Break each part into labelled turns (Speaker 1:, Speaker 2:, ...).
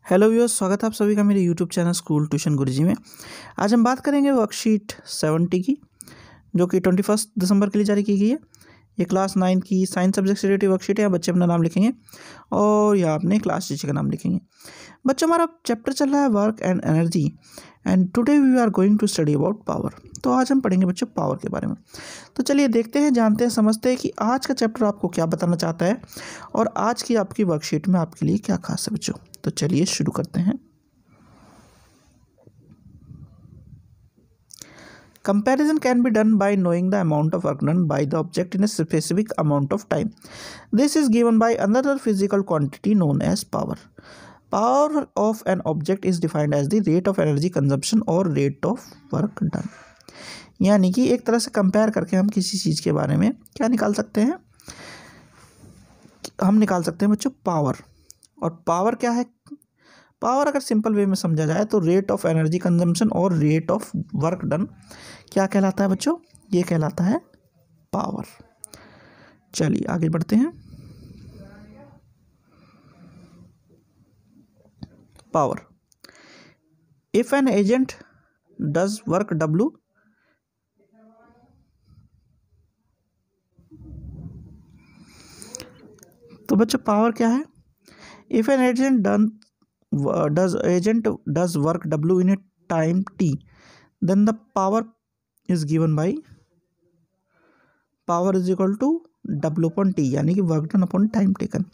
Speaker 1: Hello viewers, स्वागत है आप सभी का मेरे यूट्यूब चैनल स्कूल ट्यूशन गुरुजी में। आज हम बात करेंगे वर्कशीट 70 की, जो कि 21 दिसंबर के लिए जारी की गई है। ये क्लास 9 की साइंस सब्जेक्ट से रिलेटेड वर्कशीट है। यहाँ बच्चे अपना नाम लिखेंगे और यहाँ अपने क्लास टीचर का नाम लिखेंगे। बच्चों, हमारा चैप्टर चल रहा है work and energy, and today we are going to study about power. तो आज हम पढ़ेंगे बच्चों पावर के बारे में। तो चलिए देखते हैं, जानते हैं, समझते हैं कि आज का चैप्टर आपको क्या बताना चाहता है और आज की आपकी वर्कशीट में आपके लिए क्या खास है बच्चों। तो चलिए शुरू करते हैं। Comparison can be done by knowing the amount of work done by the object in a specific amount of time. This is given by another physical quantity known as power. Power of an object is defined as the rate of energy consumption or rate of work done. यानी कि एक तरह से compare करके हम किसी चीज़ के बारे में क्या निकाल सकते हैं, हम निकाल सकते हैं बच्चों पावर। और पावर क्या है? पावर अगर सिंपल वे में समझा जाए तो रेट ऑफ एनर्जी कंजम्पशन और रेट ऑफ वर्क डन क्या कहलाता है बच्चों? ये कहलाता है पावर। चलिए आगे बढ़ते हैं। Power, if an agent does work W, तो बच्चों पावर क्या है? If an agent does work W in a time T, then the power is given by power is equal to W upon T, यानी कि work done upon time taken,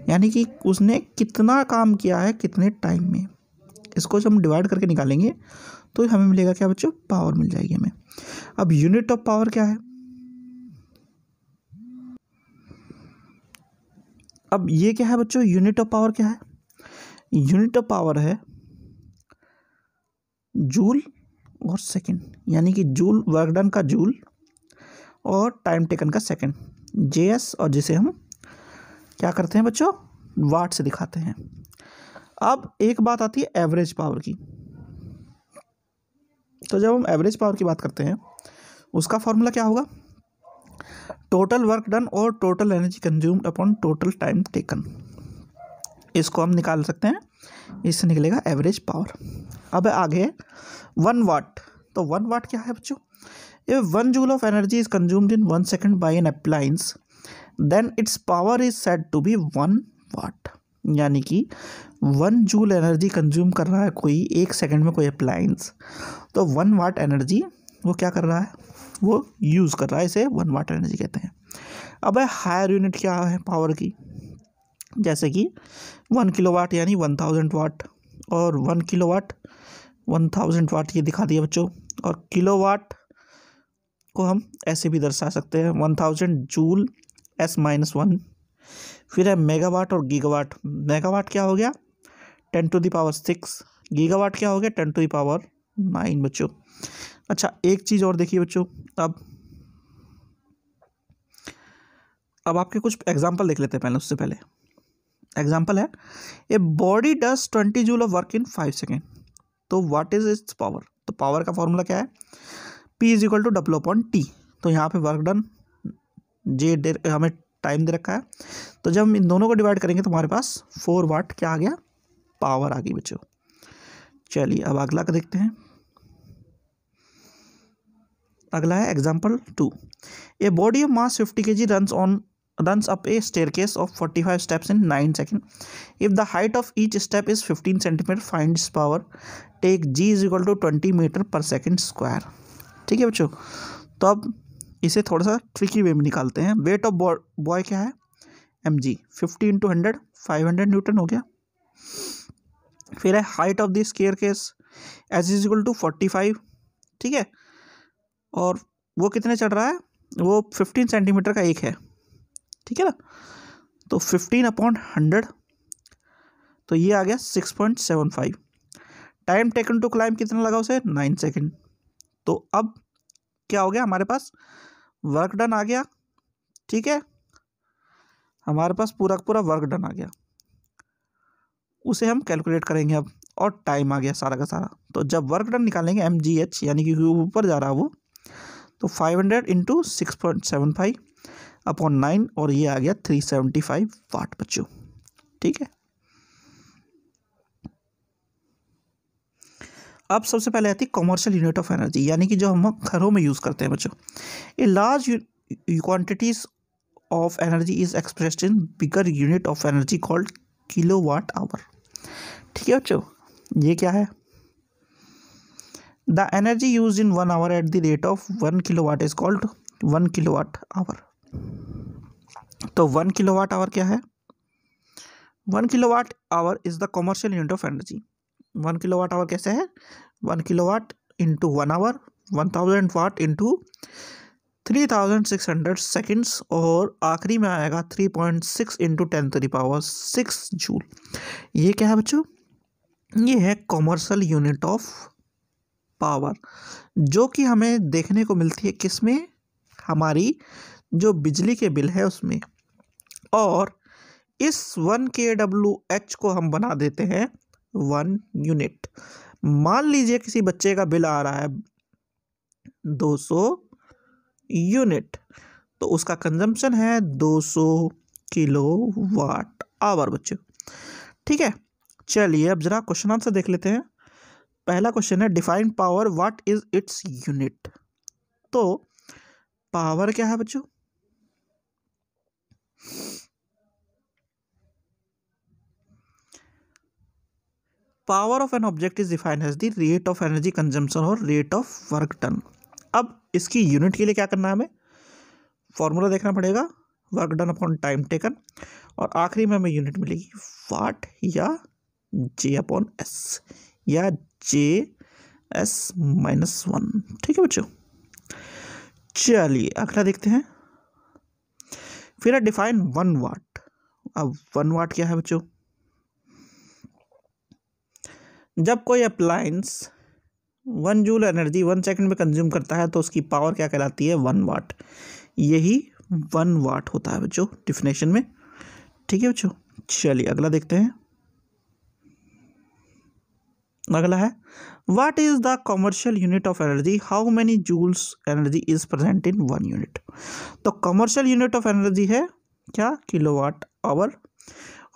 Speaker 1: यानी कि उसने कितना काम किया है कितने टाइम में। इसको जब हम डिवाइड करके निकालेंगे तो हमें मिलेगा क्या बच्चों? पावर मिल जाएगी हमें। अब यूनिट ऑफ पावर क्या है? अब ये क्या है बच्चों? यूनिट ऑफ पावर क्या है? यूनिट ऑफ पावर है जूल और सेकंड, यानी कि जूल वर्क डन का जूल और टाइम टेकन का सेकंड, JS, और जिसे हम क्या करते हैं बच्चों? वाट से दिखाते हैं। अब एक बात आती है एवरेज पावर की। तो जब हम एवरेज पावर की बात करते हैं उसका फॉर्मूला क्या होगा? टोटल वर्क डन और total energy consumed upon total time taken. इसको हम निकाल सकते हैं, इससे निकलेगा एवरेज पावर। अब आगे 1 वाट। तो 1 वाट क्या है बच्चों? If 1 joule of energy is consumed in 1 second by an appliance, then its power is said to be 1 watt. यानी कि 1 जूल एनर्जी कंज्यूम कर रहा है कोई 1 सेकंड में कोई अप्लायंस, तो 1 वाट एनर्जी वो क्या कर रहा है? वो यूज़ कर रहा है, इसे 1 वाट एनर्जी कहते हैं। अब हायर यूनिट क्या है पावर की? जैसे कि 1 किलोवाट यानी 1000 वाट, और 1 किलोवाट 1000 वाट, ये दिखा दिया बच्चों। और किलोवाट को हम ऐसे भी दर्शा सकते हैं 1000 जूल S-1। फिर है मेगावाट और गीगावाट। मेगावाट क्या हो गया? 10 टू द पावर 6। गीगावाट क्या हो गया? 10 टू द पावर 9 बच्चों। अच्छा, एक चीज़ और देखिए बच्चों। अब आपके कुछ एग्जाम्पल देख लेते हैं पहले। उससे पहले एग्जाम्पल है, a body does 20 joule of work in 5 second. तो व्हाट इज इट्स पावर? तो पावर का फॉर्मूला क्या है? P is equal to W upon T। तो यहाँ पे वर्क डन हमें टाइम दे रखा है, तो जब हम इन दोनों को डिवाइड करेंगे तो हमारे पास 4 वाट क्या आ गया? पावर आ गई बच्चों। चलिए अब अगला का देखते हैं। अगला है example 2। A body of mass 50 kg runs up a staircase of 45 steps in 9 seconds. If the height of each step is 15 centimeter, find its power. Take G is equal to 20 meter per second square. ठीक है बच्चों। तो अब इसे थोड़ा सा tricky वे में निकालते हैं। वेट ऑफ बॉय क्या है? mg, 50 इंटू 100, 500 न्यूटन हो गया। फिर है height of the staircase s is equal to 45, ठीक है, और वो कितने चढ़ रहा है? वो 15 सेंटीमीटर का एक है, ठीक है ना। तो 15 अपॉन 100, तो ये आ गया 6.75। टाइम टेकन टू क्लाइम कितना लगा उसे? 9 सेकेंड। तो अब क्या हो गया? हमारे पास वर्क डन आ गया, ठीक है, हमारे पास पूरा पूरा वर्क डन आ गया। उसे हम कैलकुलेट करेंगे अब, और टाइम आ गया सारा का सारा। तो जब वर्क डन निकालेंगे mgh, यानी कि ऊपर जा रहा है वो, तो 500 इंटू 6.75 अपॉन 9, और ये आ गया 375 वाट बच्चों, ठीक है। अब सबसे पहले आती है कॉमर्शियल यूनिट ऑफ एनर्जी, यानी कि जो हम घरों में यूज़ करते हैं बच्चों। A large quantities of energy is expressed in bigger unit of energy called kilowatt hour. ठीक है बच्चों, ये क्या है? The energy use in 1 hour at the rate of 1 kilowatt is called 1 kilowatt hour. तो 1 किलोवाट आवर क्या है? 1 kilowatt hour is the commercial unit of energy. 1 kilowatt hour कैसे है? 1 kilowatt into 1 hour, 1000 watt into 3600 seconds, और आखिरी में आएगा 3.6 into 10⁻6 joule. ये क्या है बच्चों? ये है कॉमर्शियल यूनिट ऑफ पावर, जो कि हमें देखने को मिलती है किसमें? हमारी जो बिजली के बिल है उसमें। और इस 1 kWh को हम बना देते हैं 1 यूनिट। मान लीजिए किसी बच्चे का बिल आ रहा है 200 यूनिट, तो उसका कंजम्पशन है 200 किलोवाट आवर बच्चों। ठीक है, चलिए अब जरा क्वेश्चन आंसर देख लेते हैं। पहला क्वेश्चन है define power, what is its unit. तो पावर क्या है बच्चों? Power of an object is defined as the rate of energy consumption और रेट ऑफ वर्क डन। अब इसकी यूनिट के लिए क्या करना है? हमें फॉर्मूला देखना पड़ेगा, work done upon time taken, और आखिरी में हमें यूनिट मिलेगी वाट या J/S या J/s-1। ठीक है बच्चों, चलिए अगला देखते हैं। फिर है डिफाइन 1 वाट। अब 1 वाट क्या है बच्चों? जब कोई अप्लायंस 1 जूल एनर्जी 1 सेकंड में कंज्यूम करता है तो उसकी पावर क्या कहलाती है? 1 वाट। यही 1 वाट होता है बच्चों डिफिनेशन में। ठीक है बच्चों, चलिए अगला देखते हैं। अगला है what is the commercial unit of energy, how many joules energy is present in 1 unit. तो कॉमर्शियल यूनिट ऑफ एनर्जी है क्या? Kilowatt hour.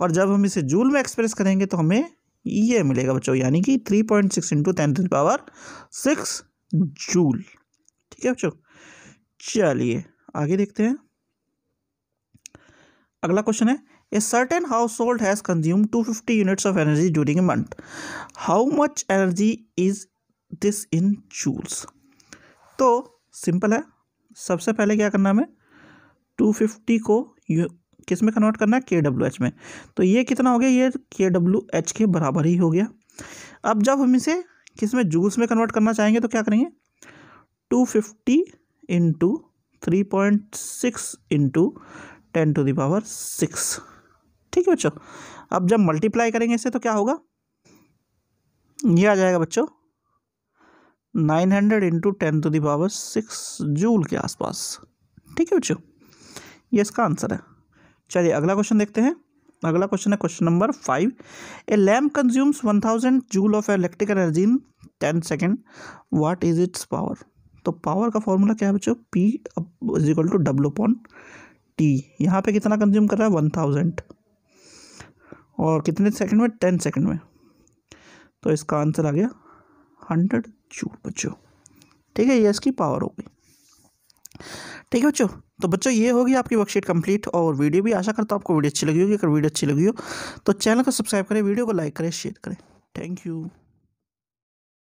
Speaker 1: और जब हम इसे जूल में एक्सप्रेस करेंगे तो हमें ये मिलेगा बच्चों, यानी कि 3.6 इंटू 10⁻6 जूल। ठीक है बच्चों, चलिए आगे देखते हैं। अगला क्वेश्चन है a certain household has consume 250 units of energy during a month, how much energy is this in joules. तो सिंपल है, सबसे पहले क्या करना है हमें? 250 को किस में कन्वर्ट करना है? kWh में। तो ये कितना हो गया? ये kWh के बराबर ही हो गया। अब जब हम इसे किस में? जूल्स में कन्वर्ट करना चाहेंगे तो क्या करेंगे? 250 इंटू 3.6 इंटू 10⁻6। ठीक है बच्चों, अब जब मल्टीप्लाई करेंगे इससे तो क्या होगा? ये आ जाएगा बच्चों 900 इंटू 10⁻6 जूल के आसपास। ठीक है बच्चों, ये इसका आंसर है। चलिए अगला क्वेश्चन देखते हैं। अगला क्वेश्चन है question number 5। A lamp consumes 1000 joule of electric energy in 10 second, what is its power. तो पावर का फॉर्मूला क्या है बच्चों? P is equal to W/T। यहाँ पे कितना कंज्यूम कर रहा है? 1000, और कितने सेकंड में? 10 सेकंड में। तो इसका आंसर आ गया 100 जूल बच्चों। ठीक है, ये इसकी पावर हो गई। ठीक है बच्चों, तो बच्चों ये होगी आपकी वर्कशीट कंप्लीट, और वीडियो भी आशा करता हूँ आपको वीडियो अच्छी लगी होगी। अगर वीडियो अच्छी लगी हो तो चैनल को सब्सक्राइब करें, वीडियो को लाइक करें, शेयर करें। Thank you.